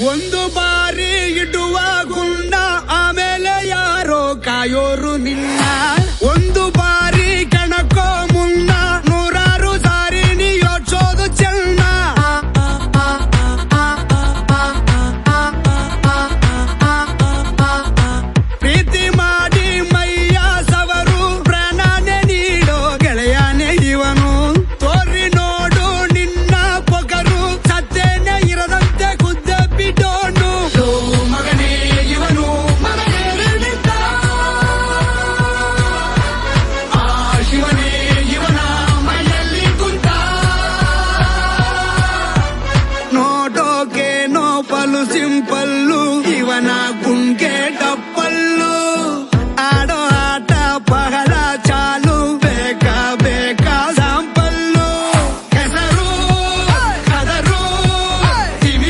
ಒಂದು ಬಾರಿ ಇಡುವ ಗುಂಡ ಆಮೇಲೆ ಯಾರೋ ಕಾಯೋರು ನಿನ್ನ ಒಂದು ಬಾರಿ ಕೆಣಕೋ ಮುನ್ನ ನೂರಾರು ಸಾರಿ ನೀ ಯೋಚೋದು ಚೆನ್ನ ಪ್ರೀತಿ ಮಾಡಿ ಮೈಯ ಸವರು ಪ್ರಾಣನೆ ನೀಡೋ ಗೆಳೆಯನೇ ಇವನು ತೋರಿ ನೋಡು ನಿನ್ನ ಪೊಗರು ಸತ್ಯನೇ ಇರದಂತೆ ಖುದ್ದ ಬಿಡೋನು ಮಗನೇ ಇವನು ಆ ಶಿವನೇ ಇವನ ಮೈಯಲ್ಲಿ ಕುಂತ ನೋಡೋಕೆ ನೋ ಪಲು ಸಿಂಪಲ್